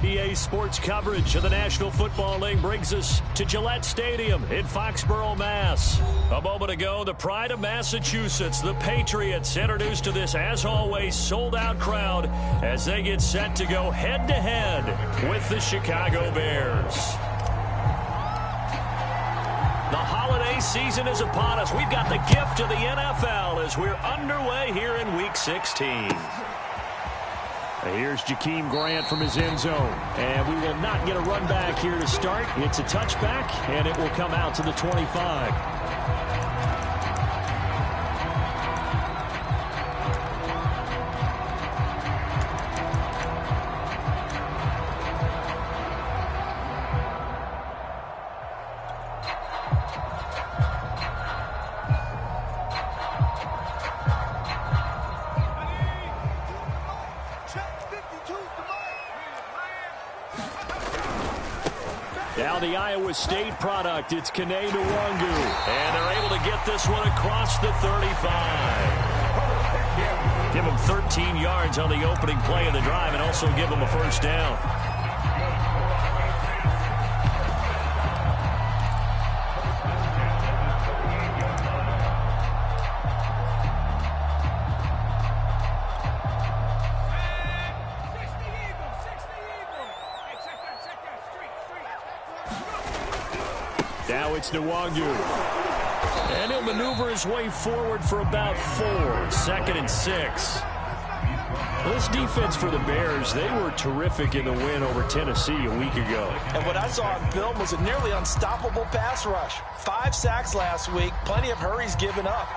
EA Sports coverage of the National Football League brings us to Gillette Stadium in Foxborough, Mass. A moment ago, the pride of Massachusetts, the Patriots, introduced to this, as always, sold-out crowd as they get set to go head-to-head with the Chicago Bears. The holiday season is upon us. We've got the gift of the NFL as we're underway here in Week 16. Here's Jakeem Grant from his end zone. And we will not get a run back here to start. It's a touchback, and it will come out to the 25. Now the Iowa State product, it's Kene Nwangu. And they're able to get this one across the 35. Give him 13 yards on the opening play of the drive and also give him a first down. Now it's Nwangu. And he'll maneuver his way forward for about 4. 2nd and 6. This defense for the Bears, they were terrific in the win over Tennessee a week ago. And what I saw on film was a nearly unstoppable pass rush. 5 sacks last week, plenty of hurries given up.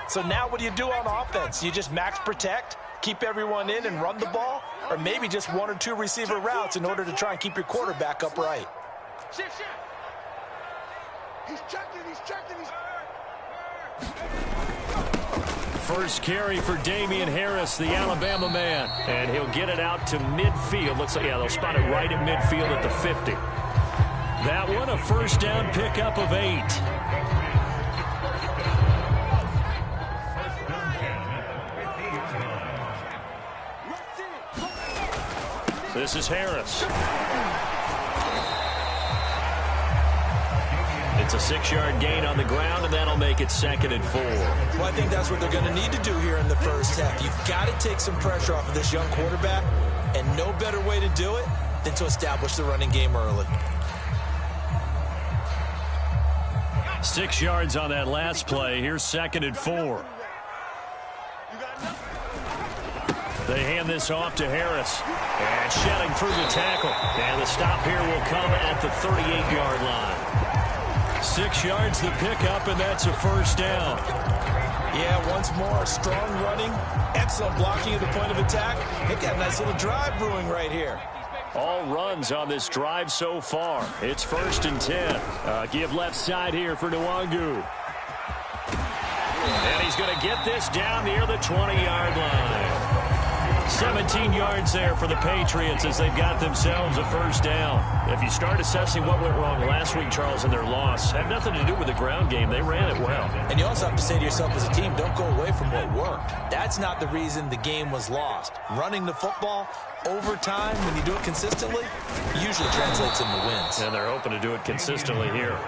So now what do you do on offense? You just max protect, keep everyone in and run the ball? Or maybe just 1 or 2 receiver routes in order to try and keep your quarterback upright? Shift. He's checking. First carry for Damian Harris, the Alabama man. And he'll get it out to midfield. Looks like, yeah, they'll spot it right at midfield at the 50. That one, a first down pickup of 8. This is Harris. It's a 6-yard gain on the ground, and that'll make it 2nd and 4. Well, I think that's what they're going to need to do here in the first half. You've got to take some pressure off of this young quarterback, and no better way to do it than to establish the running game early. 6 yards on that last play. Here's 2nd and 4. They hand this off to Harris. And shedding through the tackle. And the stop here will come at the 38-yard line. 6 yards the pickup, and that's a first down. Yeah, once more, strong running, excellent blocking at the point of attack. They've got a nice little drive brewing right here. All runs on this drive so far. It's 1st and 10. Give left side here for Nwangu. And he's going to get this down near the 20-yard line. 17 yards there for the Patriots as they've got themselves a first down. If you start assessing what went wrong last week, Charles, in their loss, had nothing to do with the ground game. They ran it well. And you also have to say to yourself as a team, don't go away from what worked. That's not the reason the game was lost. Running the football over time, when you do it consistently, usually translates into wins. And they're hoping to do it consistently here.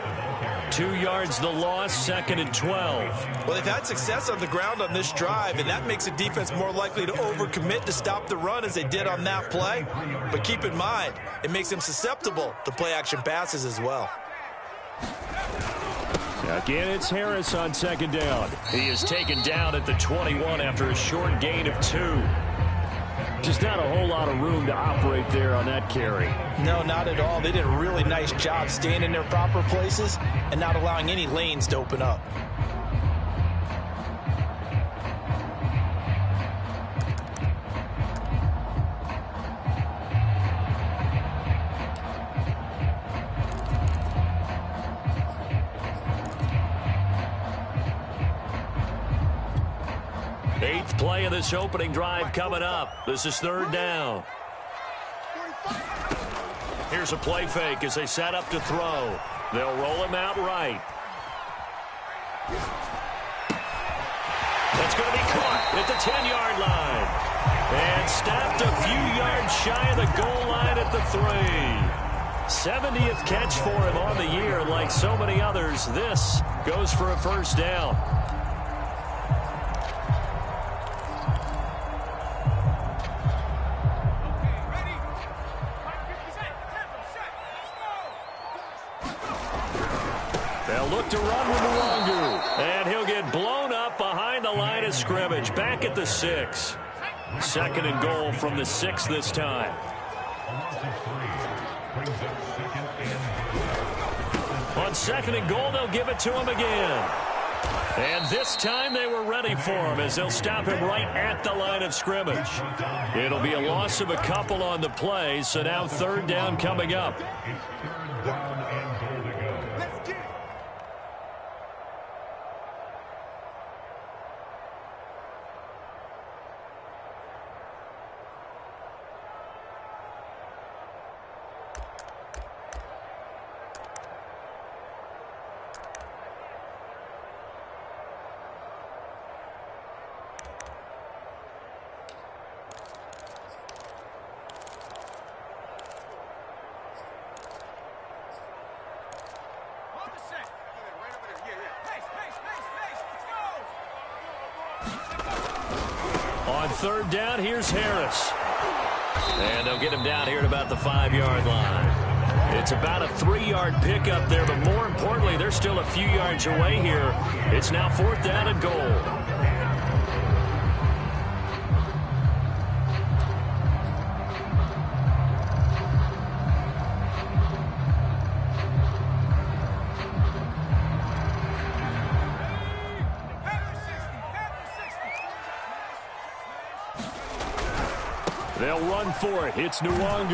2 yards the loss, 2nd and 12. Well, they've had success on the ground on this drive, and that makes the defense more likely to overcommit to stop the run as they did on that play. But keep in mind, it makes them susceptible to play-action passes as well. Again, it's Harris on 2nd down. He is taken down at the 21 after a short gain of 2. Just not a whole lot of room to operate there on that carry. No, not at all. They did a really nice job staying in their proper places and not allowing any lanes to open up. Eighth play of this opening drive coming up. This is 3rd down. Here's a play fake as they set up to throw. They'll roll him out right. That's going to be caught at the 10-yard line. And stopped a few yards shy of the goal line at at the 3. 70th catch for him on the year. Like so many others, this goes for a first down. They'll look to run with Nwangu. And he'll get blown up behind the line of scrimmage. Back at the 6. 2nd and goal from the 6 this time. On 2nd and goal, they'll give it to him again. And this time they were ready for him as they'll stop him right at the line of scrimmage. It'll be a loss of a couple on the play, so now 3rd down coming up. On 3rd down, here's Harris. And they'll get him down here at about the 5-yard line. It's about a 3-yard pickup there, but more importantly, they're still a few yards away here. It's now 4th down and goal. They'll run for it. It's Nwangu.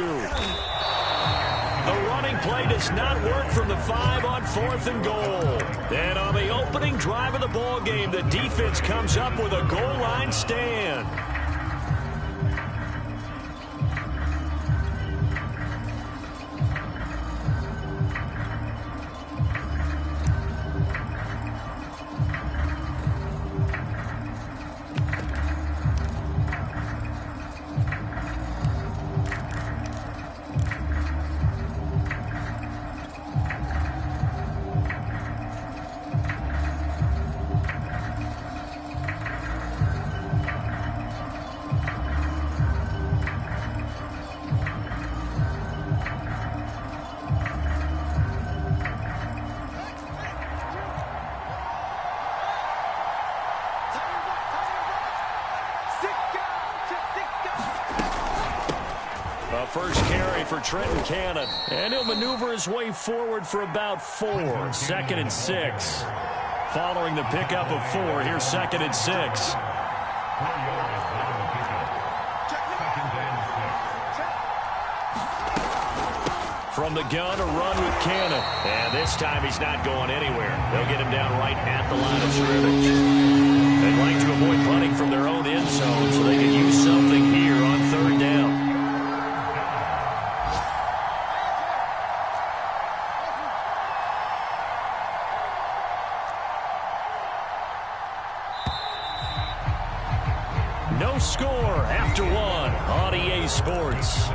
The running play does not work from the 5 on 4th and goal. And on the opening drive of the ball game, the defense comes up with a goal line stand. First carry for S1ck1nt3nt1on, and he'll maneuver his way forward for about 4. 2nd and 6. Following the pickup of 4, here's 2nd and 6. From the gun, a run with Cannon. And this time he's not going anywhere. They'll get him down right at the line of scrimmage. They'd like to avoid punting from their own end zone so they can use something here on 3rd down. No score after 1 on EA Sports.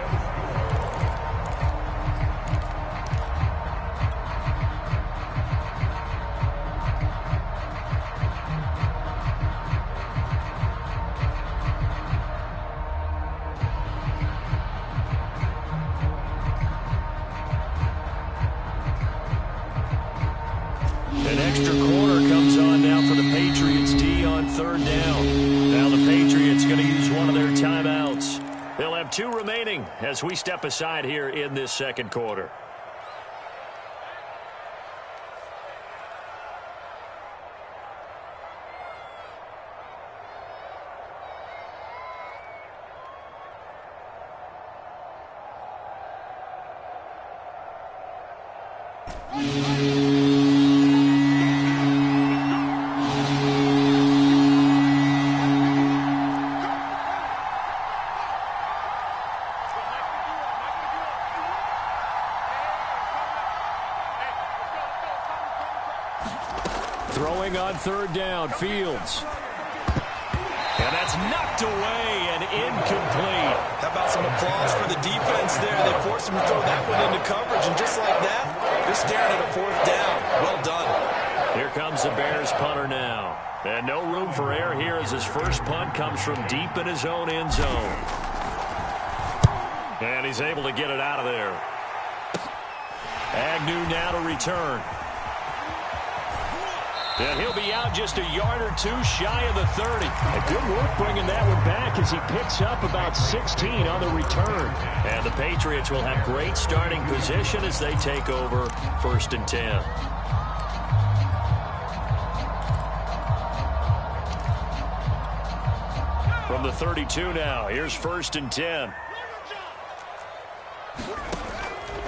An extra quarter comes on now for the Patriots D on 3rd down. Now the Patriots going to use one of their timeouts. They'll have 2 remaining as we step aside here in this 2nd quarter. Throwing on 3rd down, Fields. And that's knocked away and incomplete. How about some applause for the defense there? They forced him to throw that one into coverage, and just like that, they're staring at a fourth down. Well done. Here comes the Bears punter now. And no room for error here as his first punt comes from deep in his own end zone. And he's able to get it out of there. Agnew now to return. And he'll be out just a yard or two shy of the 30. A good work bringing that one back as he picks up about 16 on the return. And the Patriots will have great starting position as they take over 1st and 10. From the 32 now, here's 1st and 10.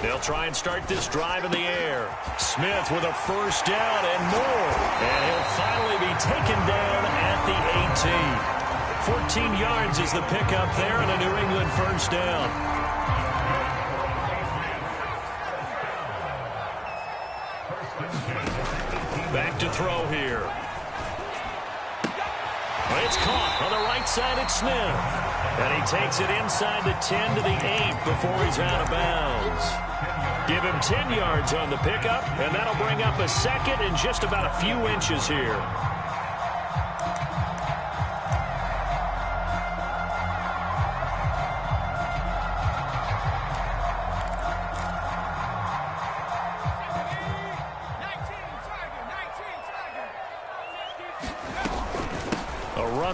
They'll try and start this drive in the air. Smith with a first down and more. And he'll finally be taken down at the 18. 14 yards is the pickup there and a New England first down. Back to throw here. It's caught on the right side at Smith. And he takes it inside the 10 to the 8 before he's out of bounds. Give him 10 yards on the pickup, and that'll bring up a second and just about a few inches here.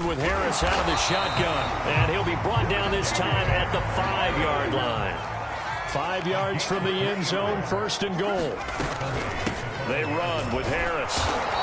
With Harris out of the shotgun, and he'll be brought down this time at the 5-yard line. 5 yards from the end zone, 1st and goal. They run with Harris,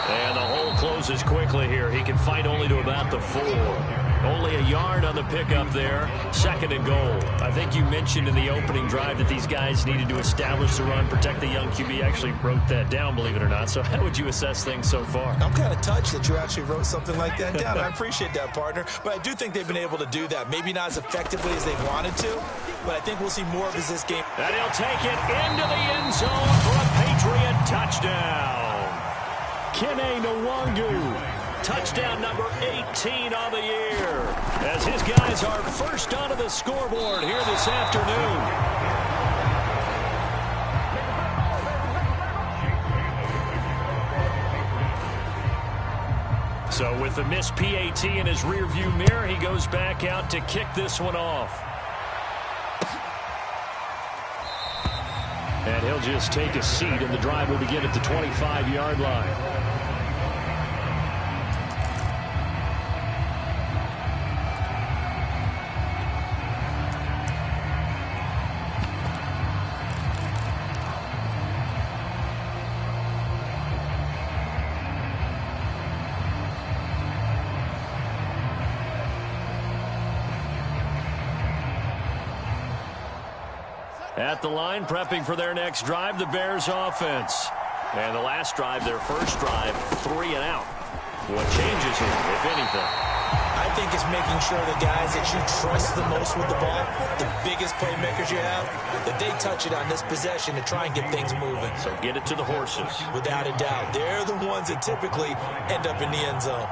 and the hole closes quickly here. He can fight only to about the 4. Only a yard on the pickup there, 2nd and goal. I think you mentioned in the opening drive that these guys needed to establish the run, protect the young QB. Actually wrote that down, believe it or not. So how would you assess things so far? I'm kind of touched that you actually wrote something like that down. I appreciate that, partner. But I do think they've been able to do that. Maybe not as effectively as they wanted to, but I think we'll see more of this game. And he'll take it into the end zone for a Patriot touchdown. Kene Nwangu. Touchdown number 18 on the year, as his guys are first onto the scoreboard here this afternoon. So with the missed PAT in his rearview mirror, he goes back out to kick this one off. And he'll just take a seat, and the drive will begin at the 25-yard line. At the line, prepping for their next drive, the Bears offense. And the last drive, their first drive, 3 and out. What changes here, if anything? I think it's making sure the guys that you trust the most with the ball, the biggest playmakers you have, that they touch it on this possession to try and get things moving. So get it to the horses. Without a doubt. They're the ones that typically end up in the end zone.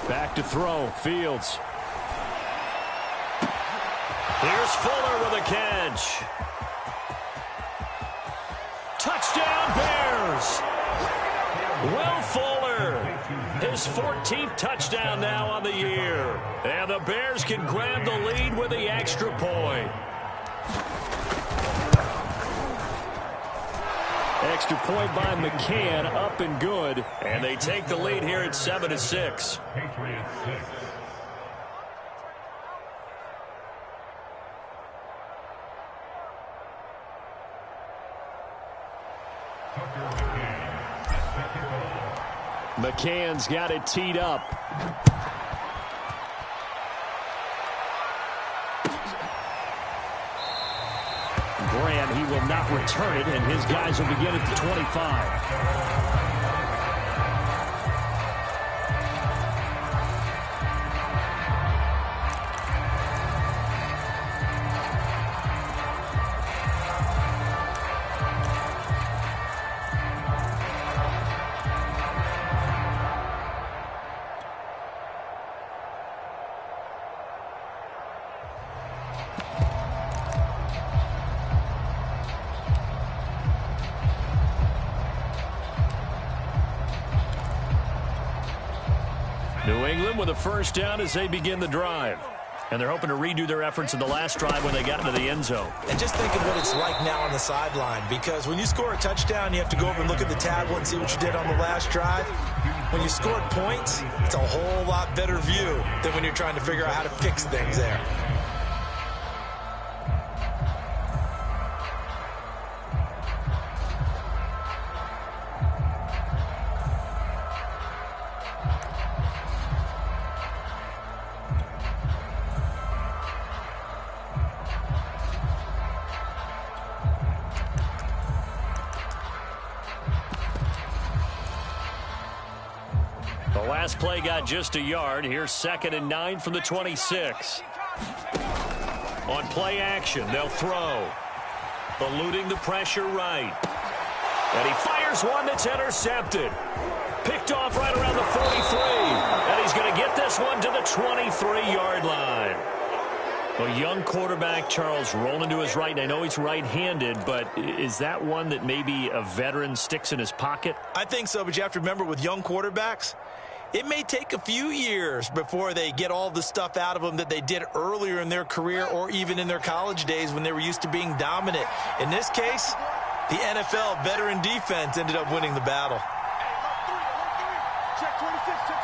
Back to throw, Fields. Here's Fuller with a catch. Touchdown, Bears. Will Fuller, his 14th touchdown now on the year. And the Bears can grab the lead with the extra point. Extra point by McCann, up and good. And they take the lead here at 7-6. McCann's got it teed up. Graham, he will not return it, and his guys will begin at the 25. England with a first down as they begin the drive. And they're hoping to redo their efforts in the last drive when they got into the end zone. And just think of what it's like now on the sideline, because when you score a touchdown, you have to go over and look at the tablet and see what you did on the last drive. When you scored points, it's a whole lot better view than when you're trying to figure out how to fix things there. The last play got just a yard. Here's 2nd and 9 from the 26. On play action, they'll throw. Eluding the pressure right. And he fires one that's intercepted. Picked off right around the 43. And he's going to get this one to the 23-yard line. A young quarterback, Charles, rolling to his right. And I know he's right-handed, but is that one that maybe a veteran sticks in his pocket? I think so, but you have to remember with young quarterbacks, it may take a few years before they get all the stuff out of them that they did earlier in their career or even in their college days when they were used to being dominant. In this case, the NFL veteran defense ended up winning the battle. Check 26, check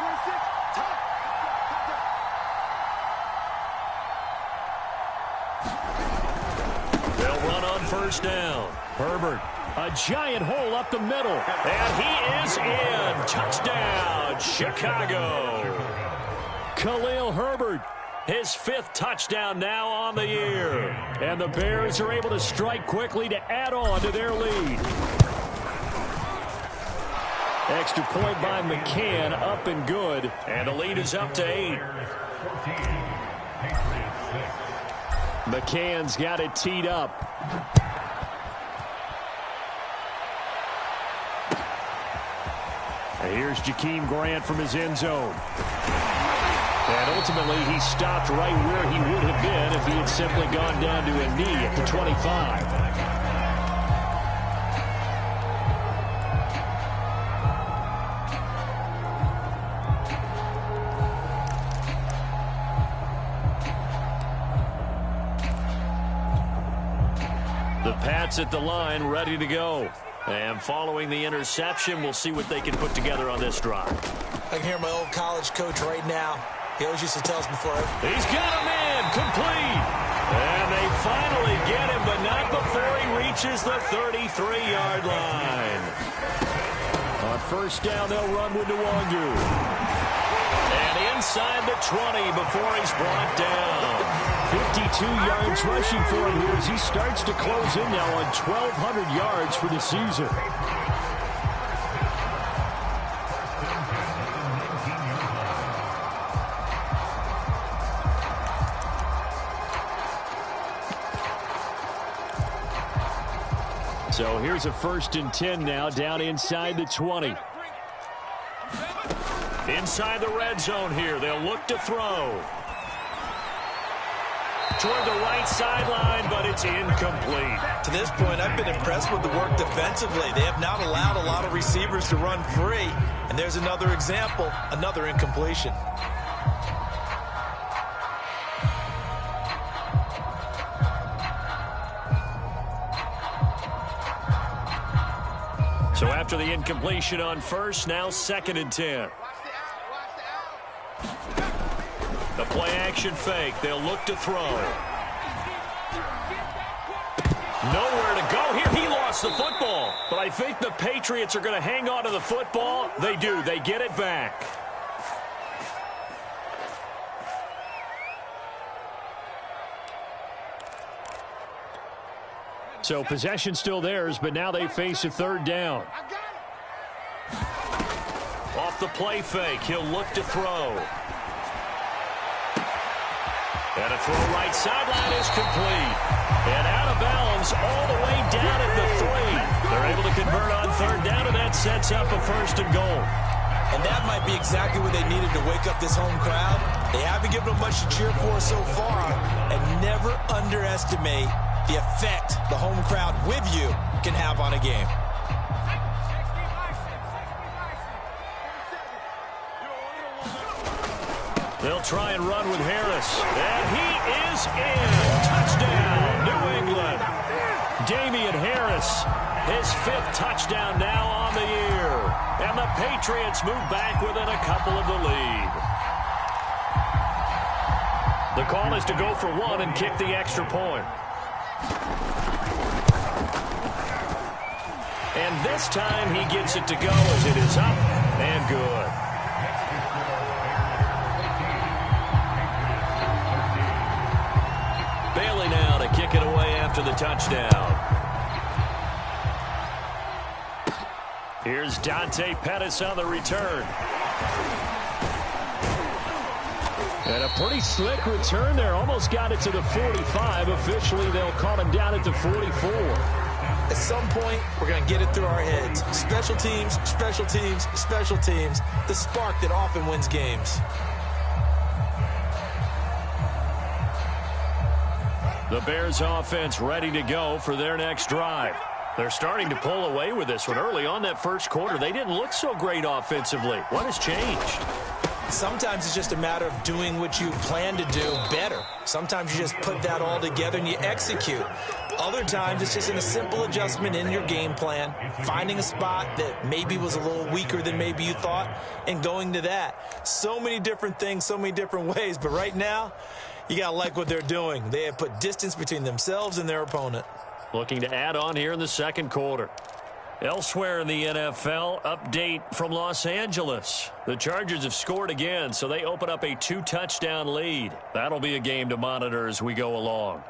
26. They'll run on first down. Herbert, a giant hole up the middle. And he is in. Touchdown, Chicago. Khalil Herbert, his 5th touchdown now on the year. And the Bears are able to strike quickly to add on to their lead. Extra point by McCann, up and good. And the lead is up to 8. McCann's got it teed up. And here's Jakeem Grant from his end zone. And ultimately, he stopped right where he would have been if he had simply gone down to a knee at the 25. The Pats at the line, ready to go. And following the interception, we'll see what they can put together on this drive. I can hear my old college coach right now. He always used to tell us before. He's got him in, complete. And they finally get him, but not before he reaches the 33-yard line. On first down, they'll run with Nwangu. And inside the 20 before he's brought down. 52 yards rushing for him here as he starts to close in now on 1,200 yards for the season. So here's a 1st and 10 now, down inside the 20. Inside the red zone here, they'll look to throw. Toward the right sideline, but it's incomplete. To this point, I've been impressed with the work defensively. They have not allowed a lot of receivers to run free. And there's another example, another incompletion. So after the incompletion on first, now 2nd and 10. The play action fake. They'll look to throw. Nowhere to go here. He lost the football. But I think the Patriots are going to hang on to the football. They do. They get it back. So possession still theirs, but now they face a 3rd down. Off the play fake. He'll look to throw. And a throw right sideline is complete. And out of bounds all the way down at the 3. They're able to convert on 3rd down, and that sets up a 1st and goal. And that might be exactly what they needed to wake up this home crowd. They haven't given them much to cheer for so far. And never underestimate the effect the home crowd with you can have on a game. They'll try and run with Harris. And he is in. Touchdown, New England. Damian Harris, his 5th touchdown now on the year. And the Patriots move back within a couple of the lead. The call is to go for 1 and kick the extra point. And this time he gets it to go as it is up and good. Bailey now to kick it away after the touchdown. Here's Dante Pettis on the return. And a pretty slick return there. Almost got it to the 45. Officially, they'll call him down at the 44. At some point, we're going to get it through our heads. Special teams, special teams, special teams. The spark that often wins games. The Bears offense ready to go for their next drive. They're starting to pull away with this one. Early on that first quarter, they didn't look so great offensively. What has changed? Sometimes it's just a matter of doing what you plan to do better. Sometimes you just put that all together and you execute. Other times it's just in a simple adjustment in your game plan, finding a spot that maybe was a little weaker than maybe you thought, and going to that. So many different things, so many different ways, but right now, you got to like what they're doing. They have put distance between themselves and their opponent. Looking to add on here in the second quarter. Elsewhere in the NFL, update from Los Angeles. The Chargers have scored again, so they open up a 2-touchdown lead. That'll be a game to monitor as we go along.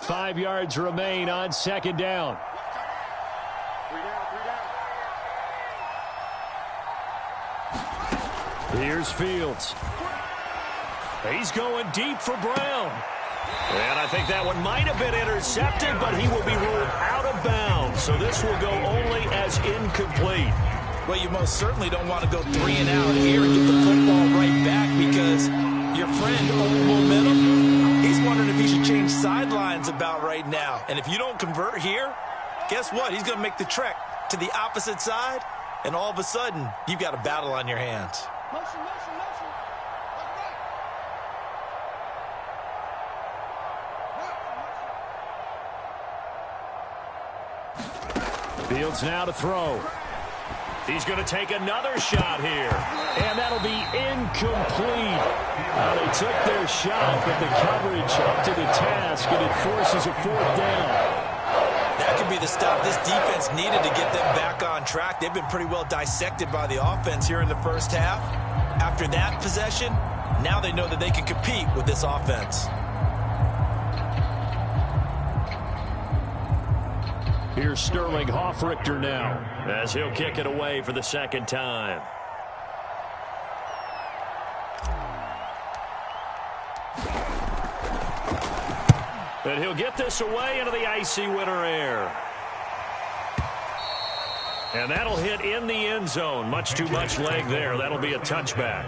Five yards remain on 2nd down. 3 down. Here's Fields. He's going deep for Brown. And I think that one might have been intercepted, but he will be ruled out of bounds. So this will go only as incomplete. Well, you most certainly don't want to go 3 and out here and get the football right back, because your friend, old momentum, he's wondering if he should change sidelines about right now. And if you don't convert here, guess what? He's going to make the trek to the opposite side, and all of a sudden, you've got a battle on your hands. Motion, motion, motion. Fields now to throw. He's going to take another shot here. And that'll be incomplete. They took their shot, but the coverage up to the task, and it forces a 4th down. That could be the stop this defense needed to get them back on track. They've been pretty well dissected by the offense here in the first half. After that possession, now they know that they can compete with this offense. Here's Sterling Hoffrichter now, as he'll kick it away for the 2nd time. And he'll get this away into the icy winter air. And that'll hit in the end zone. Much too much leg there. That'll be a touchback.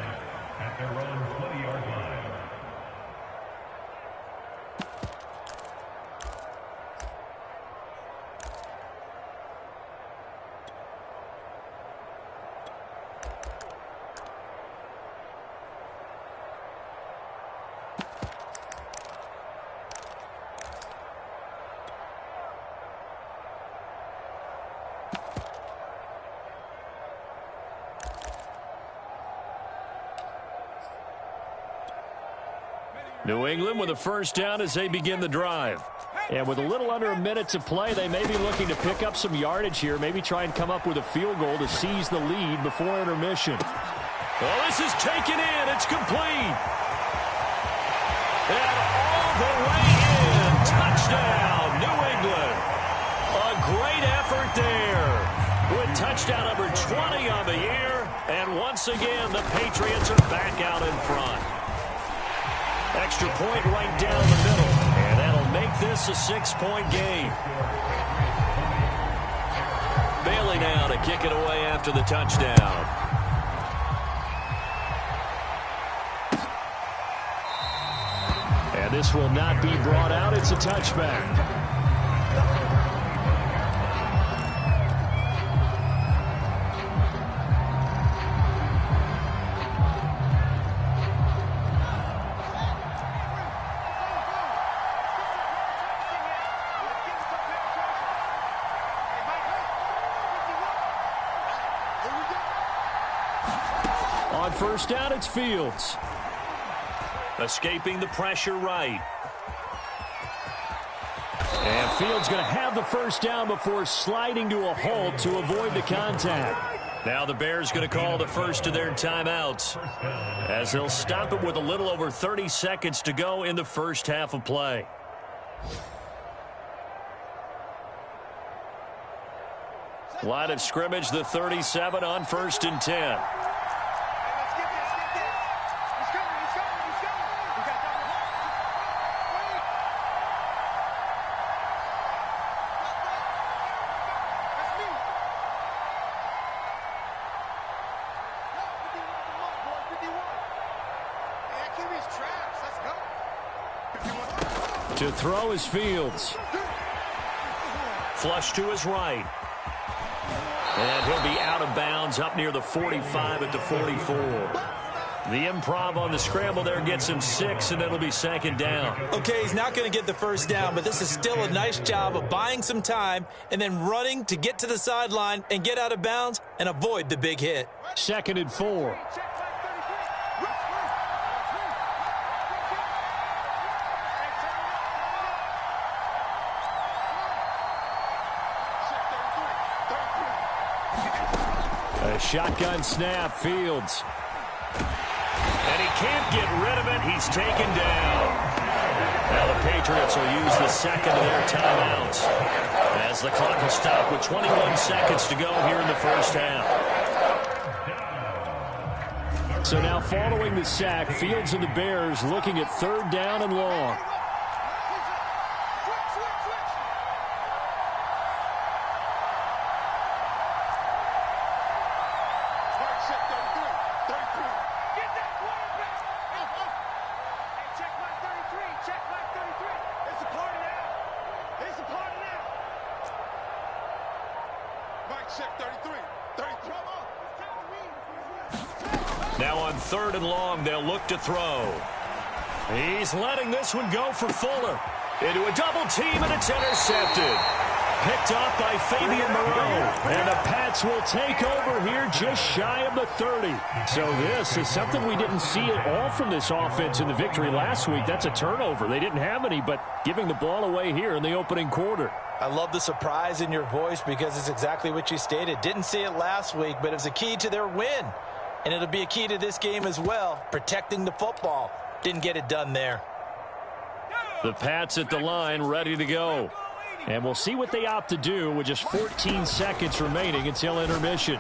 New England with a 1st down as they begin the drive. And with a little under a minute to play, they may be looking to pick up some yardage here, maybe try and come up with a field goal to seize the lead before intermission. Well, this is taken in. It's complete. And all the way in. Touchdown, New England. A great effort there. With touchdown number 20 on the year. And once again, the Patriots are back out in front. Extra point right down the middle. And that'll make this a 6-point game. Bailey now to kick it away after the touchdown. And this will not be brought out. It's a touchback. first down, it's Fields. Escaping the pressure right. And Fields going to have the first down before sliding to a halt to avoid the contact. Now the Bears going to call the first of their timeouts as they'll stop it with a little over 30 seconds to go in the first half of play. Line of scrimmage, the 37 on 1st and 10. To throw is Fields. Flush to his right. And he'll be out of bounds up near the 45 at the 44. The improv on the scramble there gets him 6, and it'll be 2nd down. Okay, he's not going to get the first down, but this is still a nice job of buying some time and then running to get to the sideline and get out of bounds and avoid the big hit. 2nd and 4. A shotgun snap, Fields. And he can't get rid of it. He's taken down. Now the Patriots will use the second of their timeouts as the clock will stop with 21 seconds to go here in the first half. So now following the sack, Fields and the Bears looking at 3rd down and long. Now on 3rd and long, they'll look to throw. He's letting this one go for Fuller. Into a double team, and it's intercepted. Picked off by Fabian Moreau. And the Pats will take over here just shy of the 30. So this is something we didn't see at all from this offense in the victory last week. That's a turnover. They didn't have any, but giving the ball away here in the opening quarter. I love the surprise in your voice because it's exactly what you stated. Didn't see it last week, but it was a key to their win. And it'll be a key to this game as well, protecting the football. Didn't get it done there. The Pats at the line, ready to go. And we'll see what they opt to do with just 14 seconds remaining until intermission.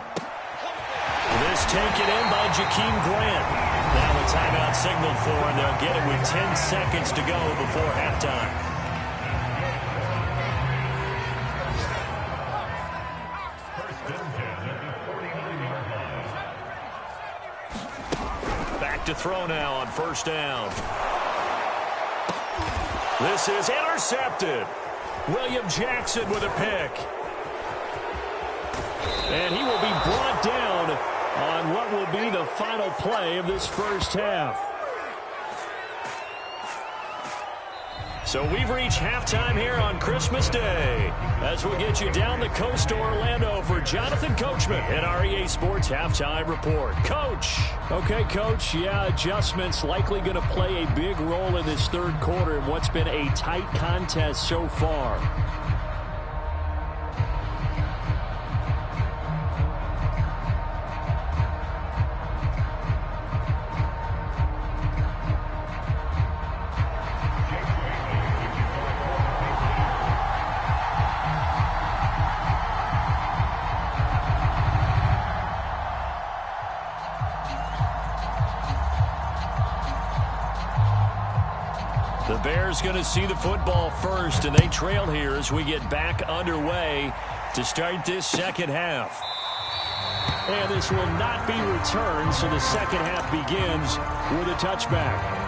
This taken in by Jakeem Grant. Now the timeout signaled for, and they'll get it with 10 seconds to go before halftime. Back to throw now on 1st down. This is intercepted. William Jackson with a pick. And he will be brought down on what will be the final play of this first half. So we've reached halftime here on Christmas Day as we'll get you down the coast to Orlando for Jonathan Coachman in our EA Sports Halftime Report. Coach. Okay, Coach. Yeah, adjustments likely going to play a big role in this 3rd quarter in what's been a tight contest so far. The Bears going to see the football first, and they trail here as we get back underway to start this second half. And this will not be returned, so the second half begins with a touchback.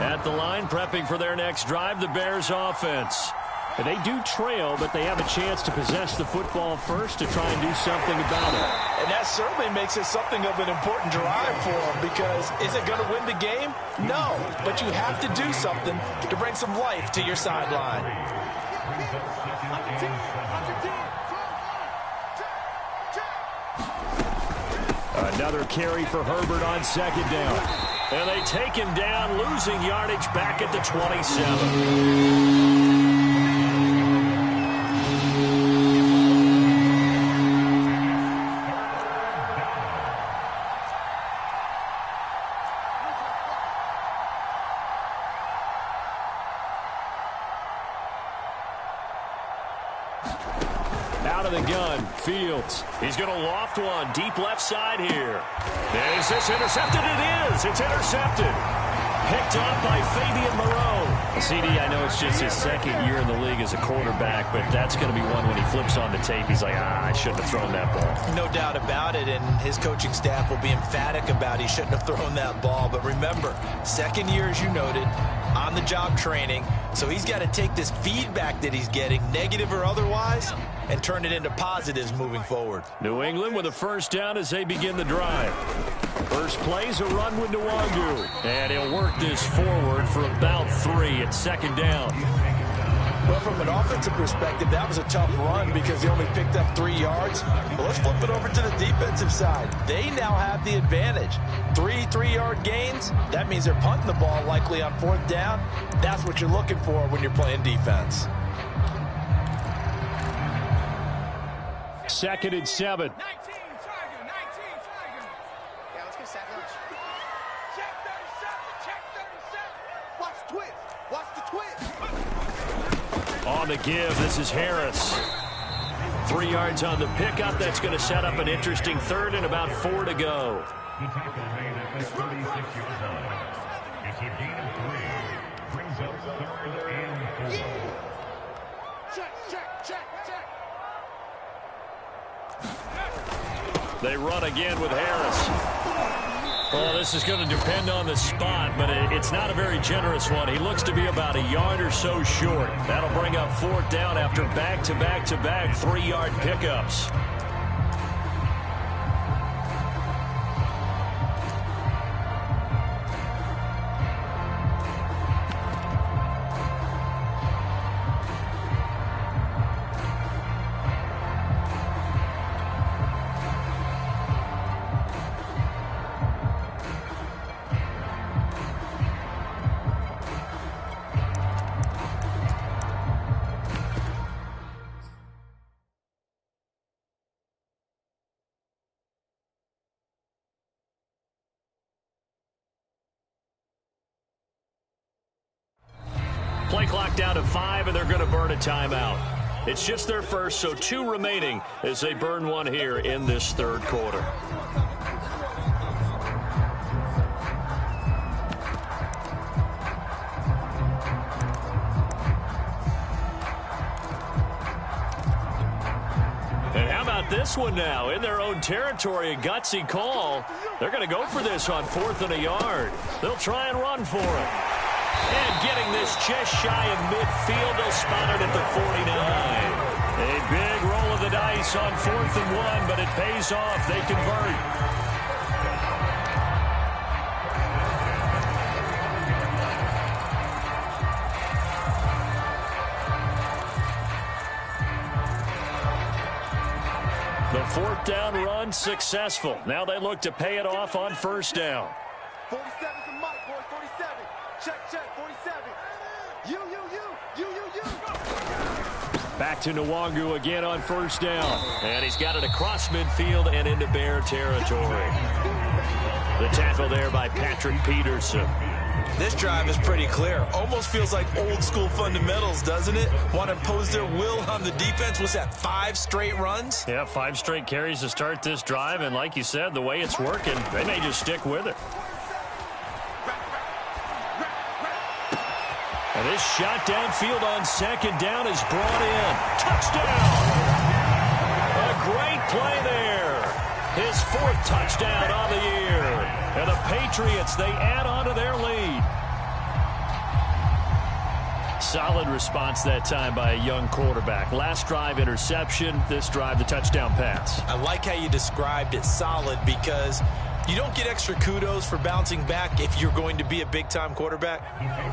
At the line, prepping for their next drive, the Bears offense. And they do trail, but they have a chance to possess the football first to try and do something about it. And that certainly makes it something of an important drive for them, because is it going to win the game? No, but you have to do something to bring some life to your sideline. Another carry for Herbert on second down. And they take him down, losing yardage back at the 27. Out of the gun, Fields. He's going to loft one deep left side here. Is this intercepted? It is. It's intercepted. Picked up by Fabian Moreau. CD, I know it's just his second year in the league as a quarterback, but that's going to be one when he flips on the tape. He's like, I shouldn't have thrown that ball. No doubt about it, and his coaching staff will be emphatic about he shouldn't have thrown that ball. But remember, second year, as you noted, on-the-job training, so he's got to take this feedback that he's getting, negative or otherwise, and turn it into positives moving forward. New England with a first down as they begin the drive. First play's a run with Nwangu. And he'll work this forward for about 3 at second down. Well, from an offensive perspective, that was a tough run because he only picked up 3 yards. But let's flip it over to the defensive side. They now have the advantage. 3 3-yard gains. That means they're punting the ball likely on 4th down. That's what you're looking for when you're playing defense. 2nd and 7. 19, Tiger. Yeah, let's get sack lunch. Check 37. Watch the twist. Watch the twist. On the give, this is Harris. 3 yards on the pickup. That's going to set up an interesting 3rd and about 4 to go. The tackle made at the 36-yard line. It's a gain of 3. Brings up 3rd and 4. Check. They run again with Harris. Well, this is going to depend on the spot, but it's not a very generous one. He looks to be about a yard or so short. That'll bring up 4th down after back-to-back-to-back 3-yard pickups. Play clock down to 5, and they're going to burn a timeout. It's just their first, so 2 remaining as they burn one here in this 3rd quarter. And how about this one now? In their own territory, a gutsy call. They're going to go for this on 4th and a yard. They'll try and run for it. And getting this just shy of midfield, they'll spot it at the 49. A big roll of the dice on 4th and 1, but it pays off. They convert. The 4th down run successful. Now they look to pay it off on 1st down. 47 from Mike, boys. 47. Check. 47. You. Back to Nwangu again on 1st down. And he's got it across midfield and into Bear territory. The tackle there by Patrick Peterson. This drive is pretty clear. Almost feels like old school fundamentals, doesn't it? Want to impose their will on the defense. Was that 5 straight runs? Yeah, 5 straight carries to start this drive. And like you said, the way it's working, they may just stick with it. And this shot downfield on 2nd down is brought in. Touchdown! A great play there. His 4th touchdown on the year. And the Patriots, they add on to their lead. Solid response that time by a young quarterback. Last drive, interception. This drive, the touchdown pass. I like how you described it, solid, because you don't get extra kudos for bouncing back if you're going to be a big-time quarterback.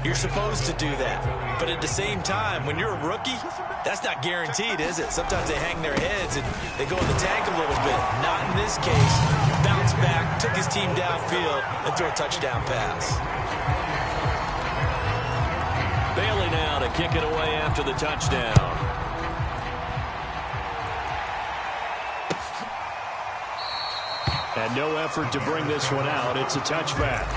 You're supposed to do that. But at the same time, when you're a rookie, that's not guaranteed, is it? Sometimes they hang their heads and they go in the tank a little bit. Not in this case. Bounced back, took his team downfield, and threw a touchdown pass. Bailey now to kick it away after the touchdown. And no effort to bring this one out. It's a touchback.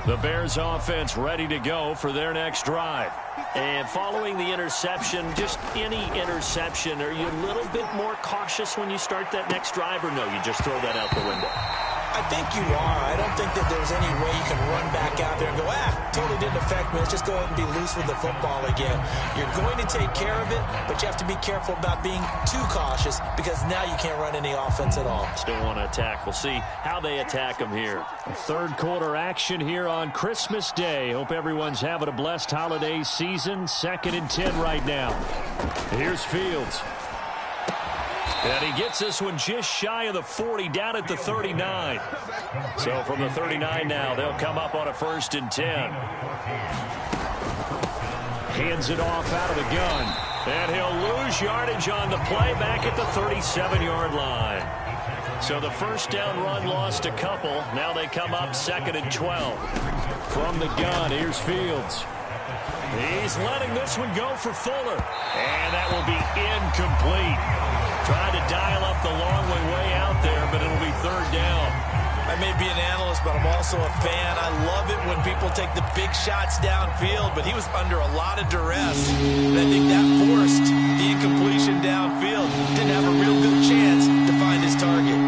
The Bears offense ready to go for their next drive. And following the interception, just any interception, are you a little bit more cautious when you start that next drive, or no, you just throw that out the window? I think you are. I don't think that there's any way you can run back out there and go, totally didn't affect me. Let's just go ahead and be loose with the football again. You're going to take care of it, but you have to be careful about being too cautious because now you can't run any offense at all. Still want to attack. We'll see how they attack them here. Third quarter action here on Christmas Day. Hope everyone's having a blessed holiday season. 2nd and 10 right now. Here's Fields. And he gets this one just shy of the 40, down at the 39. So from the 39 now, they'll come up on a 1st and 10. Hands it off out of the gun. And he'll lose yardage on the play back at the 37-yard line. So the first down run lost a couple. Now they come up 2nd and 12. From the gun, here's Fields. He's letting this one go for Fuller. And that will be incomplete. Trying to dial up the long way out there, but it'll be 3rd down. I may be an analyst, but I'm also a fan. I love it when people take the big shots downfield, but he was under a lot of duress. And I think that forced the incompletion downfield. Didn't have a real good chance to find his target.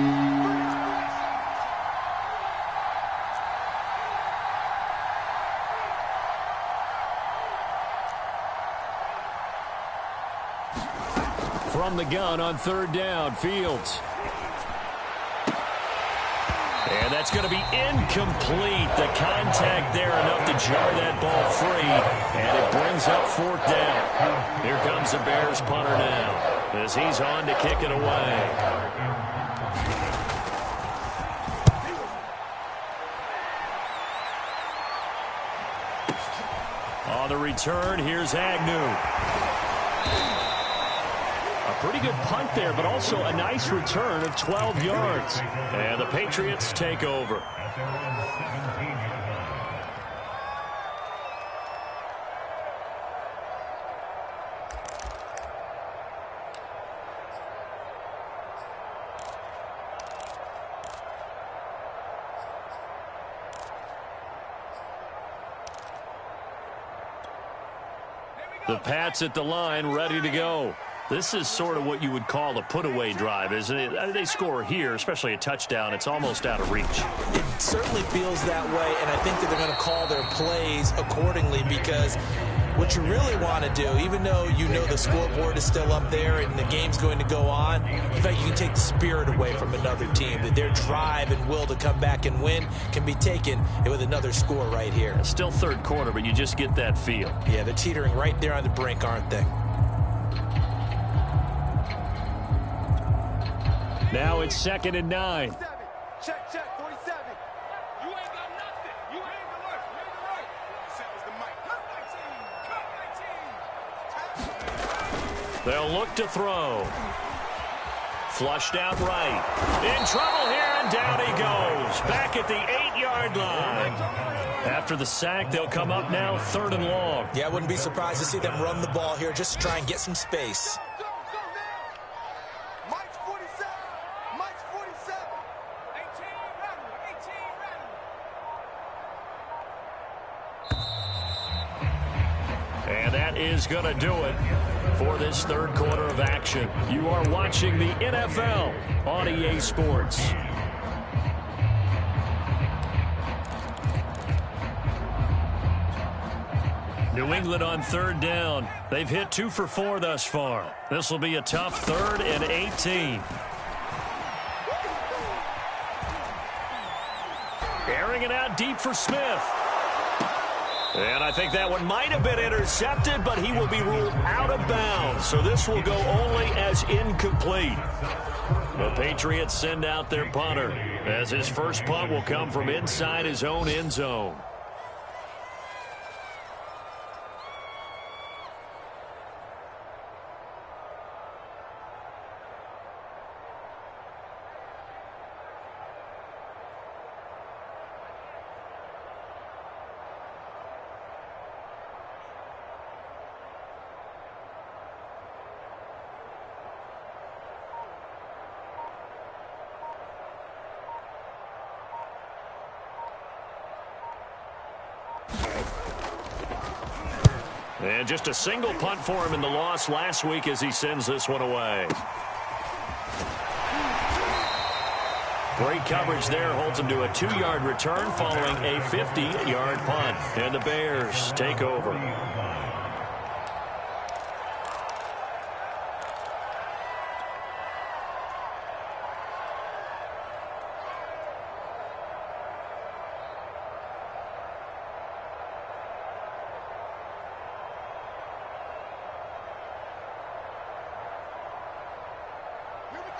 From the gun on 3rd down, Fields. And that's going to be incomplete. The contact there enough to jar that ball free. And it brings up 4th down. Here comes the Bears punter now as he's on to kick it away. On the return, here's Agnew. Pretty good punt there, but also a nice return of 12 yards. And the Patriots take over. The Pats at the line, ready to go. This is sort of what you would call a put-away drive, isn't it? They score here, especially a touchdown. It's almost out of reach. It certainly feels that way, and I think that they're going to call their plays accordingly because what you really want to do, even though you know the scoreboard is still up there and the game's going to go on, in fact, you can take the spirit away from another team, that their drive and will to come back and win can be taken with another score right here. It's still 3rd quarter, but you just get that feel. Yeah, they're teetering right there on the brink, aren't they? Now it's 2nd and 9. Check, 47. You ain't got nothing. You ain't the worst. You ain't the worst. That was the mic. Cut my team. They'll look to throw. Flushed out right. In trouble here, and down he goes. Back at the 8-yard line. After the sack, they'll come up now 3rd and long. Yeah, I wouldn't be surprised to see them run the ball here just to try and get some space. is going to do it for this third quarter of action. You are watching the NFL on EA Sports. New England on third down. They've hit 2 for 4 thus far. This will be a tough 3rd and 18. Airing it out deep for Smith. And I think that one might have been intercepted, but he will be ruled out of bounds. So this will go only as incomplete. The Patriots send out their punter, as his first punt will come from inside his own end zone. And just a single punt for him in the loss last week as he sends this one away. Great coverage there. Holds him to a 2-yard return following a 50-yard punt. And the Bears take over.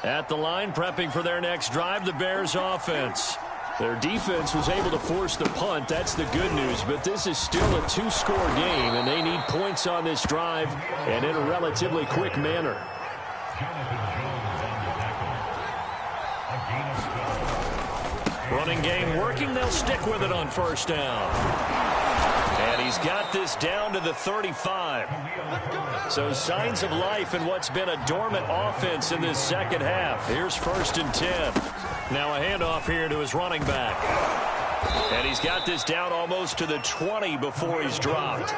At the line, prepping for their next drive, the Bears offense. Their defense was able to force the punt. That's the good news, but this is still a 2-score game, and they need points on this drive and in a relatively quick manner. Running game working. They'll stick with it on first down. And he's got this down to the 35. So signs of life in what's been a dormant offense in this second half. Here's 1st and 10. Now a handoff here to his running back. And he's got this down almost to the 20 before he's dropped.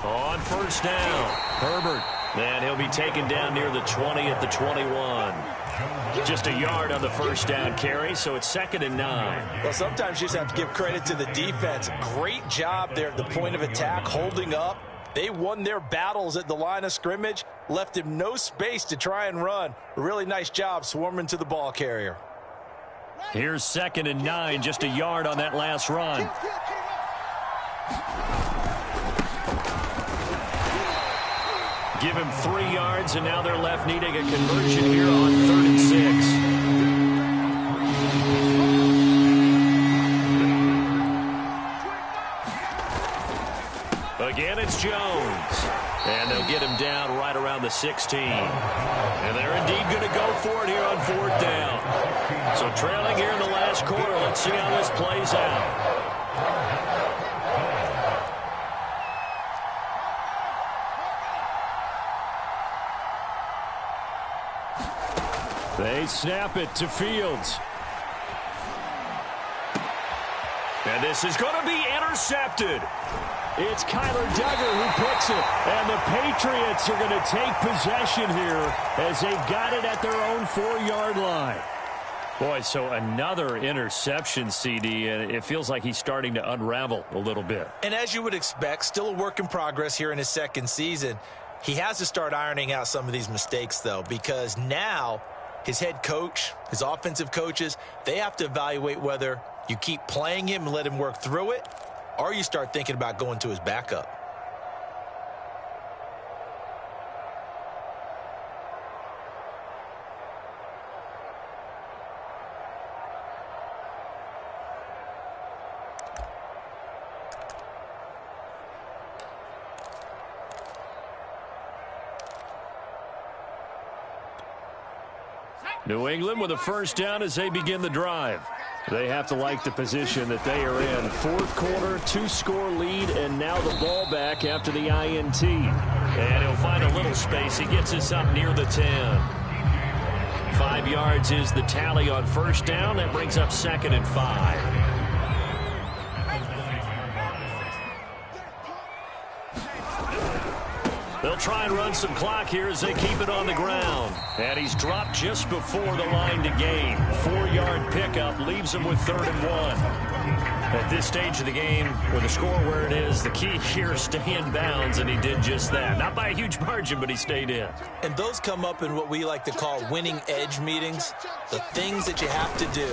On first down, Herbert. And he'll be taken down near the 20 at the 21. Just a yard on the first down carry, so it's 2nd and 9. Well, sometimes you just have to give credit to the defense. Great job there at the point of attack, holding up. They won their battles at the line of scrimmage, left him no space to try and run. A really nice job swarming to the ball carrier. Here's 2nd and 9, just a yard on that last run. Give him 3 yards, and now they're left needing a conversion here on 3rd and 6. Again, it's Jones. And they'll get him down right around the 16. And they're indeed going to go for it here on 4th down. So trailing here in the last quarter. Let's see how this plays out. They snap it to Fields. And this is going to be intercepted. It's Kyler Duggar who picks it. And the Patriots are going to take possession here as they've got it at their own 4-yard line. Boy, so another interception, CD, and it feels like he's starting to unravel a little bit. And as you would expect, still a work in progress here in his 2nd season. He has to start ironing out some of these mistakes, though, because now his head coach, his offensive coaches, they have to evaluate whether you keep playing him and let him work through it, or you start thinking about going to his backup. New England with a first down as they begin the drive. They have to like the position that they are in. 4th quarter, 2-score lead, and now the ball back after the INT. And he'll find a little space. He gets us up near the 10. 5 yards is the tally on first down. That brings up 2nd and 5. They'll try and run some clock here as they keep it on the ground. And he's dropped just before the line to gain. 4-yard pickup leaves him with 3rd and 1. At this stage of the game, with the score where it is, the key here is stay in bounds, and he did just that. Not by a huge margin, but he stayed in. And those come up in what we like to call winning edge meetings. The things that you have to do.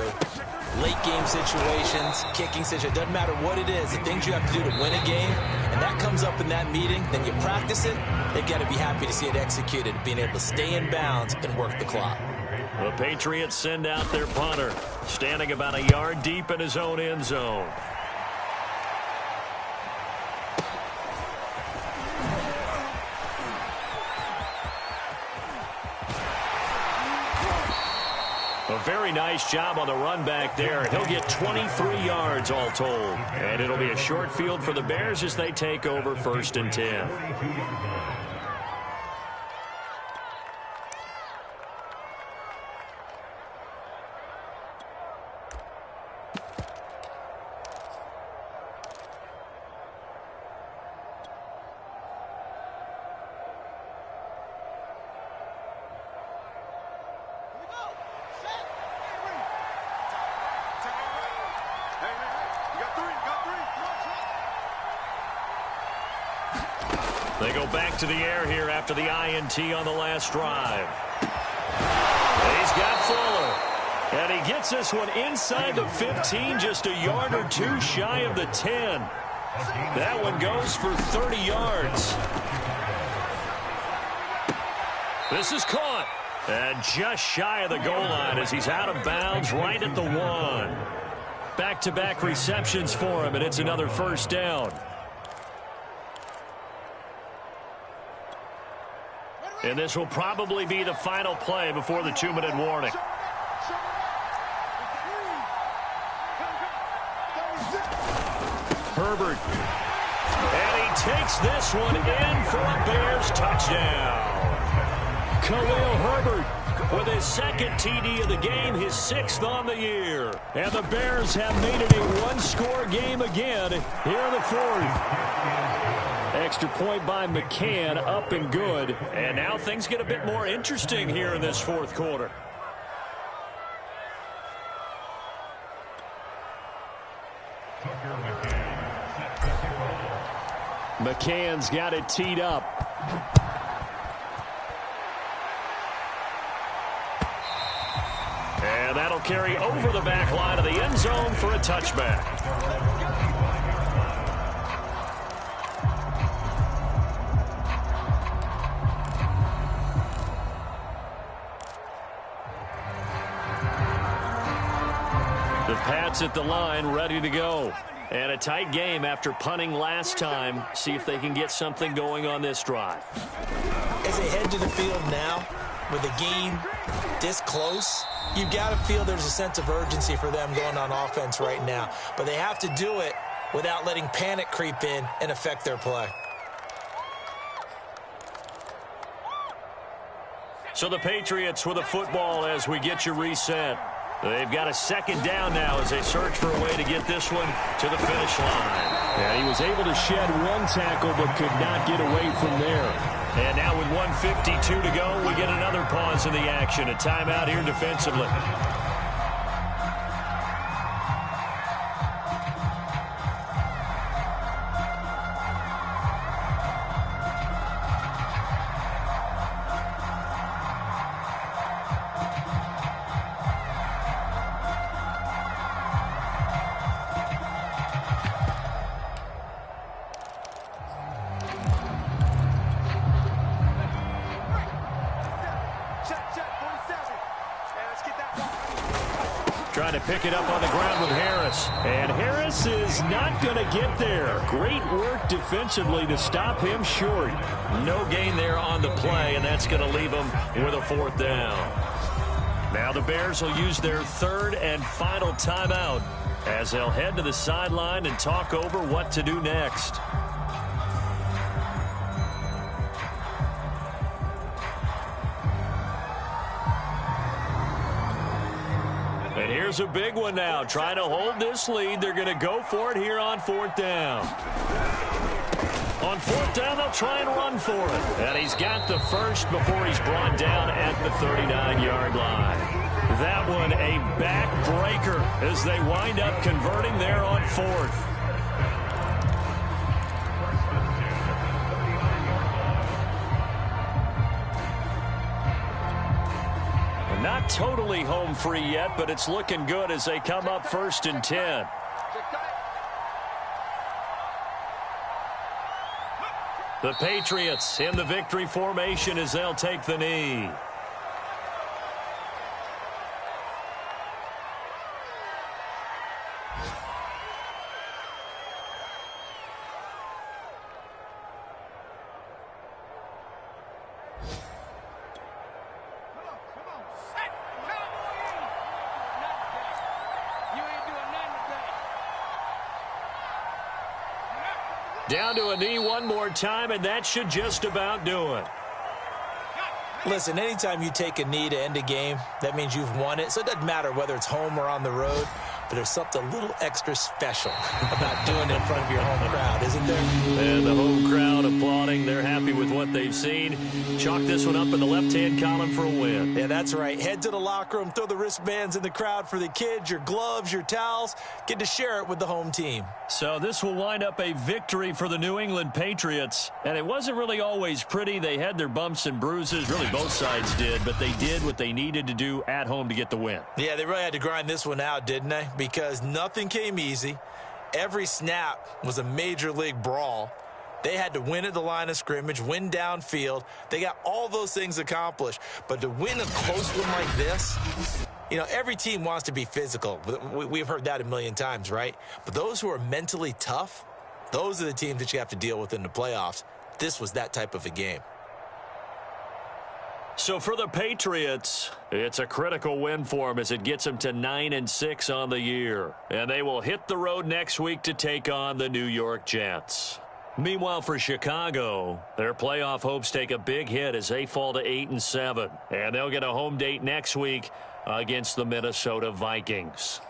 Late game situations, kicking situations, doesn't matter what it is, the things you have to do to win a game, and that comes up in that meeting, then you practice it, they've got to be happy to see it executed, being able to stay in bounds and work the clock. The Patriots send out their punter, standing about a yard deep in his own end zone. A very nice job on the run back there. He'll get 23 yards all told. And it'll be a short field for the Bears as they take over 1st and 10. They go back to the air here after the INT on the last drive. He's got Fuller. And he gets this one inside the 15, just a yard or two shy of the 10. That one goes for 30 yards. This is caught. And just shy of the goal line as he's out of bounds right at the 1. Back-to-back receptions for him, and it's another 1st down. And this will probably be the final play before the 2-minute warning. Herbert. And he takes this one in for a Bears touchdown. Khalil Herbert with his 2nd TD of the game, his 6th on the year. And the Bears have made it a one-score game again here in the 4th. Extra point by McCann, up and good. And now things get a bit more interesting here in this 4th quarter. McCann's got it teed up. And that'll carry over the back line of the end zone for a touchback. The Pats at the line, ready to go. And a tight game after punting last time. See if they can get something going on this drive. As they head to the field now, with the game this close, you've got to feel there's a sense of urgency for them going on offense right now. But they have to do it without letting panic creep in and affect their play. So the Patriots with a football as we get you reset. They've got a 2nd down now as they search for a way to get this one to the finish line. Yeah, he was able to shed one tackle but could not get away from there. And now with 1:52 to go, we get another pause in the action. A timeout here defensively. Trying to pick it up on the ground with Harris. And Harris is not going to get there. Great work defensively to stop him short. No gain there on the play, and that's going to leave them with a 4th down. Now the Bears will use their 3rd and final timeout as they'll head to the sideline and talk over what to do next. And here's a big one now. Trying to hold this lead. They're going to go for it here on 4th down. On fourth down, they'll try and run for it. And he's got the first before he's brought down at the 39-yard line. That one a backbreaker as they wind up converting there on fourth. Not totally home free yet, but it's looking good as they come up 1st and 10. The Patriots in the victory formation as they'll take the knee. Down to a knee one more time, and that should just about do it. Listen, anytime you take a knee to end a game, that means you've won it. So it doesn't matter whether it's home or on the road, but there's something a little extra special about doing it in front of your home crowd, isn't there? And the home crowd applauding. They're happy with what they've seen. Chalk this one up in the left-hand column for a win. Yeah, that's right. Head to the locker room, throw the wristbands in the crowd for the kids, your gloves, your towels. Get to share it with the home team. So this will wind up a victory for the New England Patriots. And it wasn't really always pretty. They had their bumps and bruises. Really, both sides did. But they did what they needed to do at home to get the win. Yeah, they really had to grind this one out, didn't they? Because nothing came easy. Every snap was a major league brawl. They had to win at the line of scrimmage, win downfield. They got all those things accomplished. But to win a close one like this, you know, every team wants to be physical. We've heard that a million times, right? But those who are mentally tough, those are the teams that you have to deal with in the playoffs. This was that type of a game. So for the Patriots, it's a critical win for them as it gets them to 9-6 on the year. And they will hit the road next week to take on the New York Jets. Meanwhile, for Chicago, their playoff hopes take a big hit as they fall to 8-7. And they'll get a home date next week against the Minnesota Vikings.